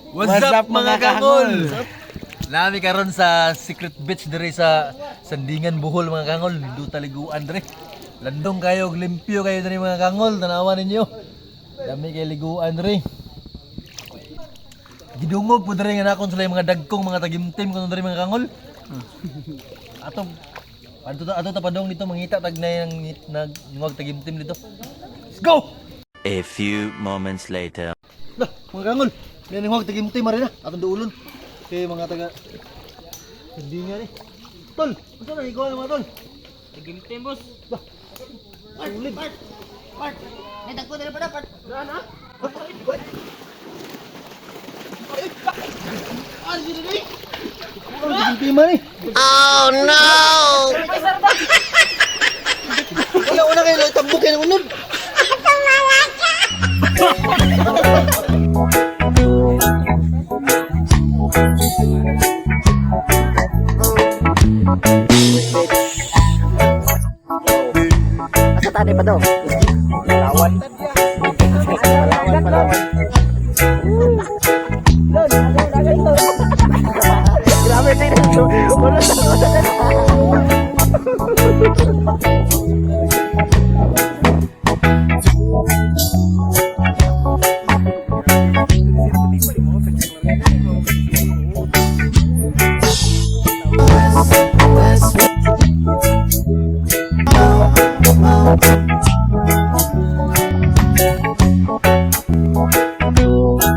What's up mga kangol? Nami karon sa secret beach dire sa Sandingan, Bohol mga kangol. Hindu taliguan dire. Landong kayo, limpyo kayo dire mga kangol. Tanawa ninyo. Dami kay liguan dire. Gidungog po dire nga nakon sila mga dagkong mga tagimtim kuno dire mga kangol. Ato ta padong dito mangita tag na nagngog tagimtim dito. Let's go. A few moments later. Nah, mga kangol. May nangwag tagimtim mari na atong duulon. Kay mga taga hindi nga ni. Tol, unsa na ikaw mga tol? Tagimtim boss. Bah. Sulit. Part. May dagko dala pa dapat. Na. Ano dito ni? Tagimtim mari. Oh no! Wala kayo tambok kay unod. Asa tadi pa daw? Palawan. Palawan. Grabe din. Wala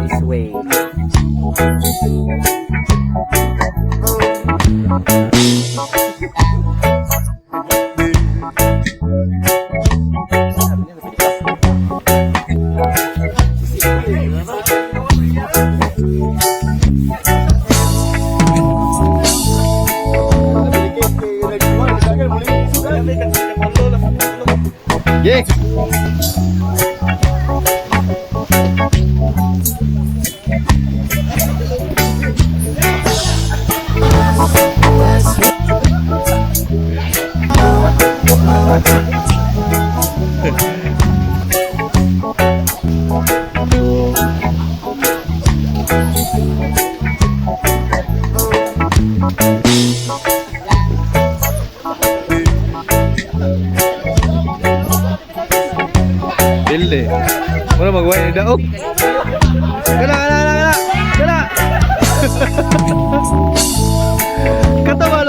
this way. Yeah. Dili. Wala magway ni daog. Kana. Katawa